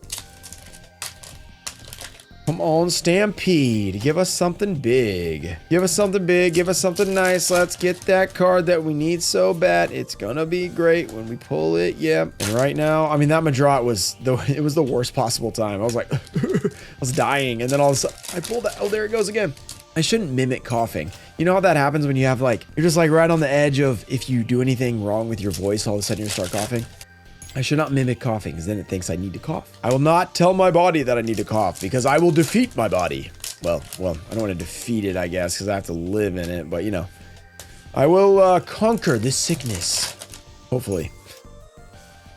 Come on, Stampede. Give us something big. Give us something big. Give us something nice. Let's get that card that we need so bad. It's gonna be great when we pull it. Yep. And right now, I mean, that Madrat was the worst possible time. I was like, I was dying. And then all of a sudden, I pulled that. Oh, there it goes again. I shouldn't mimic coughing. You know how that happens when you have like, you're just like right on the edge of if you do anything wrong with your voice, all of a sudden you start coughing. I should not mimic coughing because then it thinks I need to cough. I will not tell my body that I need to cough because I will defeat my body. Well, I don't want to defeat it, I guess, because I have to live in it. But, you know, I will conquer this sickness. Hopefully.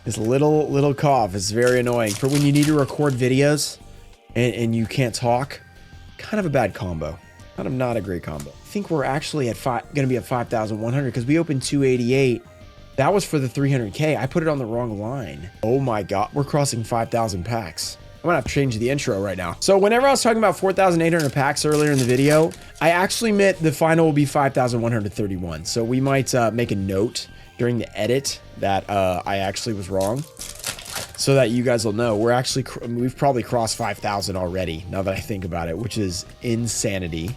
This little cough is very annoying. For when you need to record videos and you can't talk, kind of a bad combo. Kind of not a great combo. I think we're actually at going to be at 5,100 because we opened 288. That was for the 300K. I put it on the wrong line. Oh my God, we're crossing 5,000 packs. I'm gonna have to change the intro right now. So whenever I was talking about 4,800 packs earlier in the video, I actually meant the final will be 5,131. So we might make a note during the edit that I actually was wrong, so that you guys will know we've probably crossed 5,000 already. Now that I think about it, which is insanity.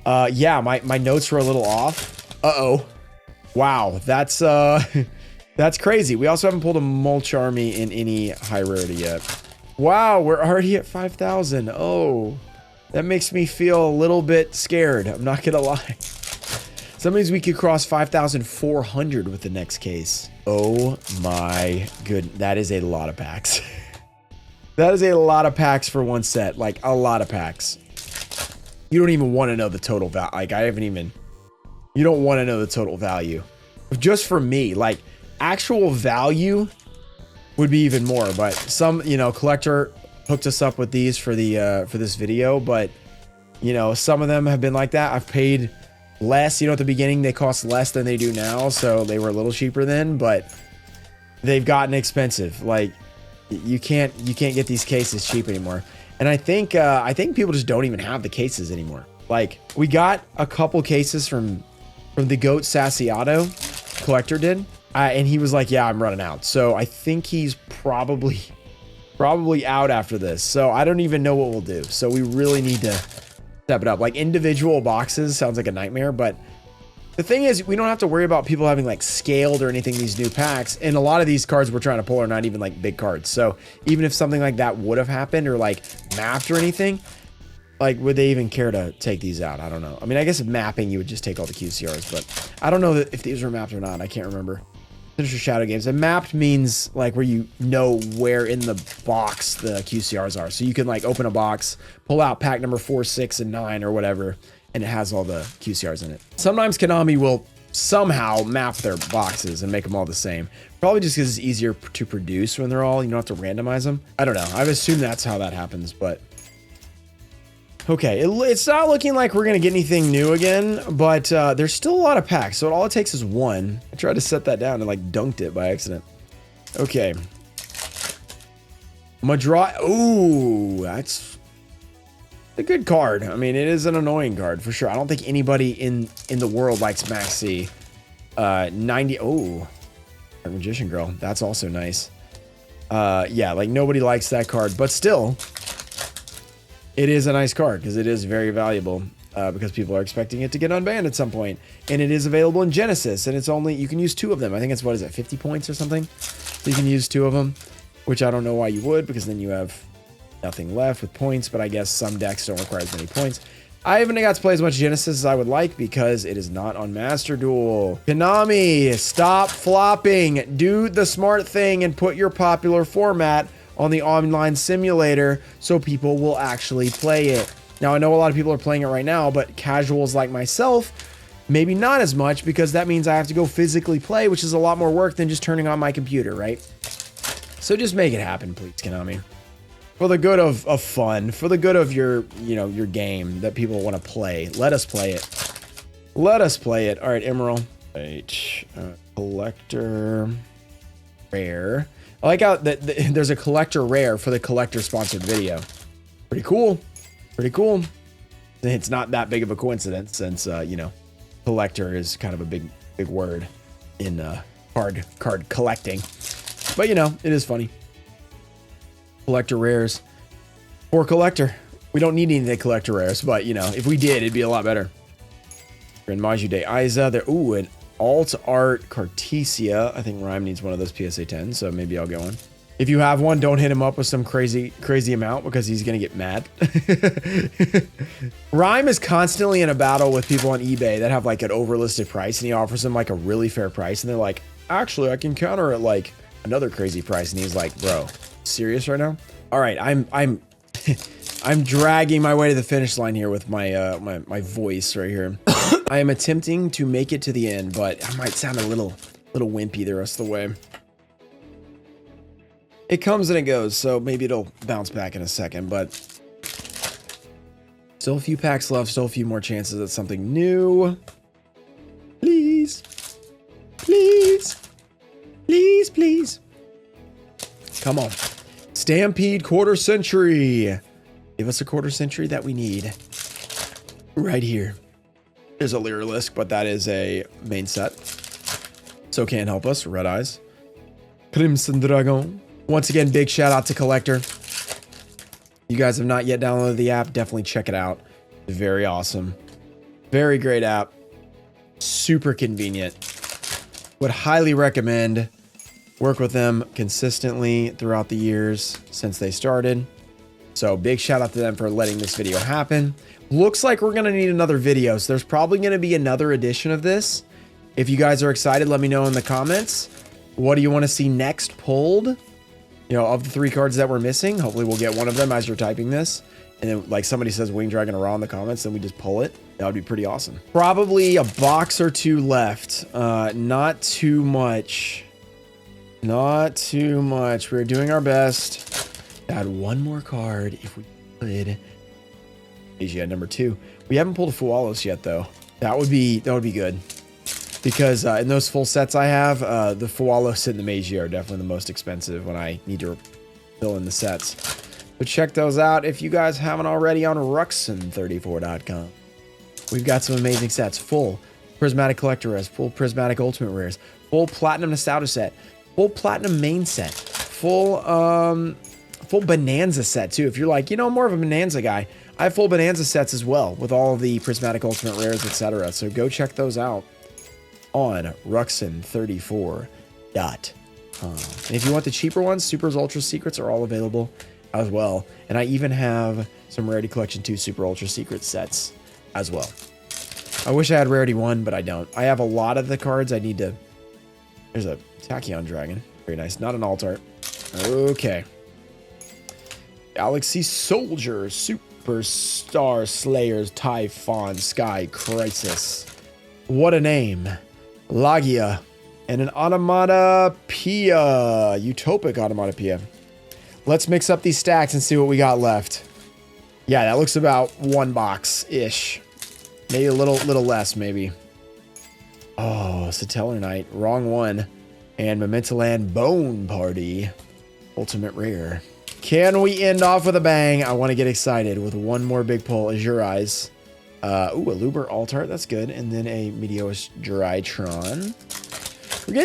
Yeah, my notes were a little off. Uh-oh. Wow, that's crazy. We also haven't pulled a Mulch Army in any high rarity yet. Wow, we're already at 5,000. Oh, that makes me feel a little bit scared. I'm not gonna lie. That means we could cross 5,400 with the next case. Oh my good, that is a lot of packs. That is a lot of packs for one set, like a lot of packs. You don't even want to know the total value. Like you don't want to know the total value. Just for me, like actual value would be even more, but some, you know, collector hooked us up with these for the for this video, but you know, some of them have been like that. I've paid less, you know, at the beginning they cost less than they do now, so they were a little cheaper then, but they've gotten expensive. Like you can't get these cases cheap anymore. And I think people just don't even have the cases anymore. Like we got a couple cases from the GOAT Sassyotto, collector did, and he was like, yeah, I'm running out. So I think he's probably out after this. So I don't even know what we'll do. So we really need to step it up. Like individual boxes sounds like a nightmare, but the thing is, we don't have to worry about people having like scaled or anything these new packs. And a lot of these cards we're trying to pull are not even like big cards. So even if something like that would have happened or like mapped or anything, like would they even care to take these out? I don't know. I mean, I guess if mapping, you would just take all the QCRs, but I don't know that if these were mapped or not. I can't remember. Finish your shadow games. And mapped means like where you know where in the box the QCRs are. So you can like open a box, pull out pack number 4, 6, and 9 or whatever, and it has all the QCRs in it. Sometimes Konami will somehow map their boxes and make them all the same. Probably just because it's easier to produce when they're all, you don't have to randomize them. I don't know. I've assumed that's how that happens, but okay. It's not looking like we're going to get anything new again, but there's still a lot of packs. So all it takes is one. I tried to set that down and like dunked it by accident. Okay. Madra. Ooh, that's a good card. I mean, it is an annoying card for sure. I don't think anybody in the world likes Max C. 90. Oh, Magician Girl. That's also nice. Yeah, like nobody likes that card, but still, it is a nice card because it is very valuable because people are expecting it to get unbanned at some point. And it is available in Genesis, and it's only, you can use 2 of them. I think it's, what is it, 50 points or something? So you can use 2 of them, which I don't know why you would, because then you have nothing left with points, but I guess some decks don't require as many points. I haven't got to play as much Genesis as I would like because it is not on Master Duel. Konami, stop flopping. Do the smart thing and put your popular format on the online simulator so people will actually play it. Now, I know a lot of people are playing it right now, but casuals like myself, maybe not as much, because that means I have to go physically play, which is a lot more work than just turning on my computer, right? So just make it happen, please, Konami. For the good of fun, for the good of your, you know, your game that people want to play. Let us play it. Let us play it. All right, Emerald. Right. Collector rare. I like how there's a collector rare for the collector sponsored video. Pretty cool. Pretty cool. It's not that big of a coincidence since, you know, collector is kind of a big word in card collecting. But, you know, it is funny. Collector rares for collector. We don't need any of the collector rares, but you know, if we did, it'd be a lot better. We're in Maju Day Aiza. There, ooh, an alt art Cartesia. I think Rhyme needs one of those PSA 10s, so maybe I'll get one. If you have one, don't hit him up with some crazy amount because he's gonna get mad. Rhyme is constantly in a battle with people on eBay that have like an overlisted price, and he offers them like a really fair price, and they're like, actually, I can counter it like another crazy price, and he's like, bro, serious right now? All right, I'm dragging my way to the finish line here with my my voice right here. I am attempting to make it to the end, but I might sound a little wimpy the rest of the way. It comes and it goes, so maybe it'll bounce back in a second, but still a few packs left, still a few more chances at something new. Please. Please. Please, please. Come on. Stampede quarter century. Give us a quarter century that we need. Right here. There's a Lyrilisk, but that is a main set. So can't help us. Red Eyes. Crimson Dragon. Once again, big shout out to Collector. You guys have not yet downloaded the app, definitely check it out. Very awesome. Very great app. Super convenient. Would highly recommend. Work with them consistently throughout the years since they started. So big shout out to them for letting this video happen. Looks like we're going to need another video. So there's probably going to be another edition of this. If you guys are excited, let me know in the comments. What do you want to see next pulled? You know, of the 3 cards that we're missing, hopefully we'll get one of them as you're typing this. And then like somebody says Wing Dragon or Raw in the comments, then we just pull it. That would be pretty awesome. Probably a box or 2 left. Not too much. Not too much. We're doing our best. Add one more card if we could. Asia number 2. We haven't pulled a Fualos yet though. That would be good. Because in those full sets I have, the Fualos and the Meiji are definitely the most expensive when I need to fill in the sets. But check those out if you guys haven't already on Ruxin34.com. We've got some amazing sets. Full Prismatic Collector Rares, full Prismatic Ultimate Rares, full Platinum Nostalgia set, full Platinum Main set, full Bonanza set too. If you're like, you know, I'm more of a Bonanza guy, I have full Bonanza sets as well with all of the Prismatic Ultimate Rares, etc. So go check those out on ruxin34.com. And if you want the cheaper ones, Supers, Ultra Secrets are all available as well. And I even have some Rarity Collection 2 Super Ultra Secret sets as well. I wish I had Rarity 1, but I don't. I have a lot of the cards I need to... There's a Tachyon Dragon. Very nice. Not an alt art. Okay. Galaxy Soldiers, Superstar Slayers, Typhon, Sky Crisis. What a name. Lagia. And an Onomatopoeia. Utopic Onomatopoeia. Let's mix up these stacks and see what we got left. Yeah, that looks about one box-ish. Maybe a little less, maybe. Oh, Satellar Knight. Wrong one. And Memento Land Bone Party. Ultimate Rare. Can we end off with a bang? I want to get excited with one more big pull. Azure Eyes. Ooh, a Luber Altart. That's good. And then a Meteos Drytron.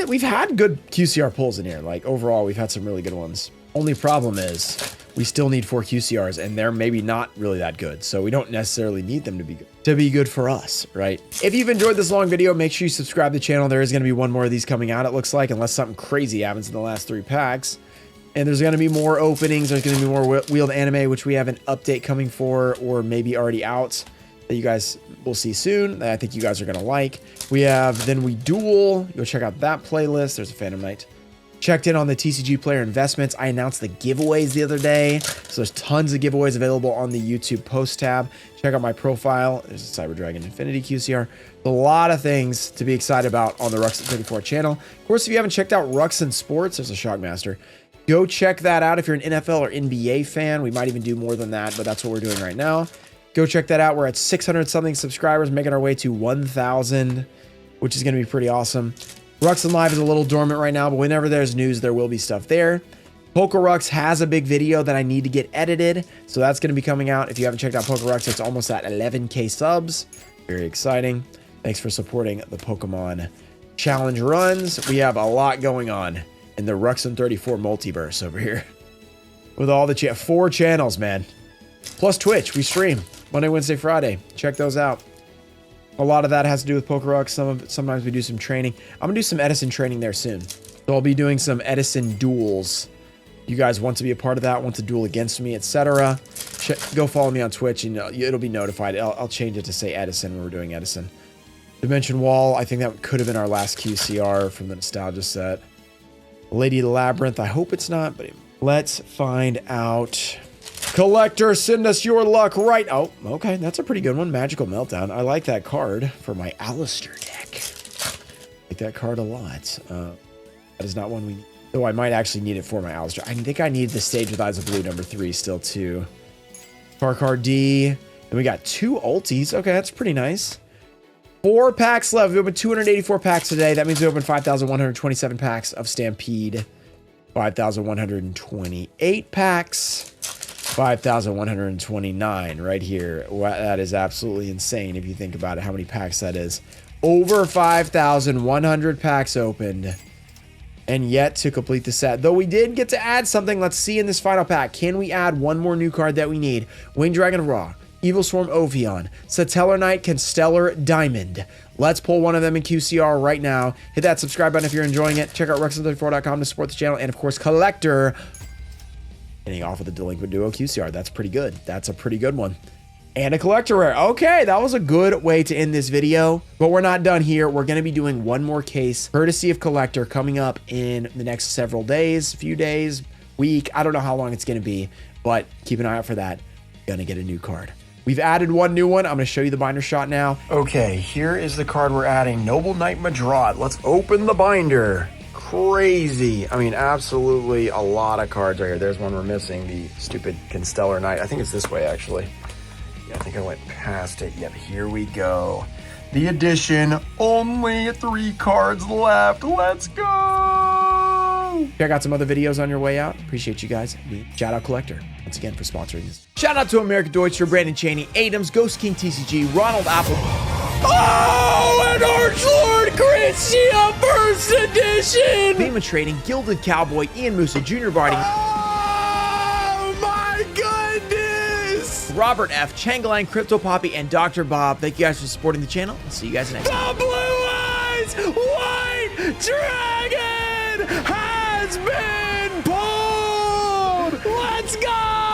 We've had good QCR pulls in here. Like, overall, we've had some really good ones. Only problem is we still need 4 QCRs, and they're maybe not really that good. So we don't necessarily need them to be good for us, right? If you've enjoyed this long video, make sure you subscribe to the channel. There is going to be one more of these coming out, it looks like, unless something crazy happens in the last 3 packs. And there's going to be more openings. There's going to be more Wheeled Anime, which we have an update coming for, or maybe already out, that you guys will see soon, that I think you guys are going to like. We have Then We Duel. Go check out that playlist. There's a Phantom Knight. Checked in on the TCGPlayer investments. I announced the giveaways the other day. So there's tons of giveaways available on the YouTube post tab. Check out my profile. There's a Cyber Dragon Infinity QCR. A lot of things to be excited about on the Ruxin34 channel. Of course, if you haven't checked out Ruxin Sports, there's a Shockmaster. Go check that out if you're an NFL or NBA fan. We might even do more than that, but that's what we're doing right now. Go check that out. We're at 600 something subscribers, making our way to 1,000, which is going to be pretty awesome. Ruxin Live is a little dormant right now, but whenever there's news, there will be stuff there. PokeRux has a big video that I need to get edited, so that's going to be coming out. If you haven't checked out PokeRux, it's almost at 11K subs. Very exciting. Thanks for supporting the Pokemon challenge runs. We have a lot going on in the Ruxin34 multiverse over here. With all the 4 channels, man. Plus Twitch, we stream Monday, Wednesday, Friday. Check those out. A lot of that has to do with PokeRux. Sometimes we do some training. I'm gonna do some Edison training there soon. So I'll be doing some Edison duels. You guys want to be a part of that, want to duel against me, etc. Go follow me on Twitch and it'll be notified. I'll change it to say Edison when we're doing Edison. Dimension Wall, I think that could have been our last QCR from the Nostalgia set. Lady of the Labyrinth, I hope it's not, but let's find out. Collector, send us your luck right. Oh, okay. That's a pretty good one. Magical Meltdown. I like that card for my Alistair deck. I like that card a lot. That is not one we need. Though I might actually need it for my Alistair. I think I need the Stage with Eyes of Blue #3 still too. Farquhar D. And we got 2 ulties. Okay, that's pretty nice. 4 packs left. We opened 284 packs today. That means we opened 5,127 packs of Stampede. 5,128 packs. 5,129 right here. That is absolutely insane if you think about it, how many packs that is. Over 5,100 packs opened. And yet to complete the set. Though we did get to add something. Let's see in this final pack. Can we add one more new card that we need? Winged Dragon Raw. Evil Swarm Ovion. Satellar Knight Constellar Diamond. Let's pull one of them in QCR right now. Hit that subscribe button if you're enjoying it. Check out ruxin34.com to support the channel. And of course, Collector. Getting off of the Delinquent Duo QCR. That's pretty good. That's a pretty good one. And a Collector Rare. Okay, that was a good way to end this video. But we're not done here. We're going to be doing one more case, courtesy of Collector, coming up in the next several days, few days, week. I don't know how long it's going to be, but keep an eye out for that. Going to get a new card. We've added one new one. I'm going to show you the binder shot now. Okay, here is the card we're adding. Noble Knight Madrot. Let's open the binder. Crazy. I mean, absolutely a lot of cards right here. There's one we're missing, the stupid Constellar Knight. I think it's this way, actually. Yeah, I think I went past it. Yep, here we go. The edition, only 3 cards left. Let's go. Check out some other videos on your way out. Appreciate you guys. Shout out Collector once again for sponsoring this. Shout out to American Deutscher, Brandon Cheney, Adams, Ghost King TCG, Ronald Apple. Oh, an Archlord Christia First Edition! Fame of Trading, Gilded Cowboy, Ian Musa, Junior Vardy. Oh my goodness! Robert F, Changeline, Crypto Poppy, and Dr. Bob. Thank you guys for supporting the channel. I'll see you guys next time. The Blue Eyes White Dragon has been pulled! Let's go!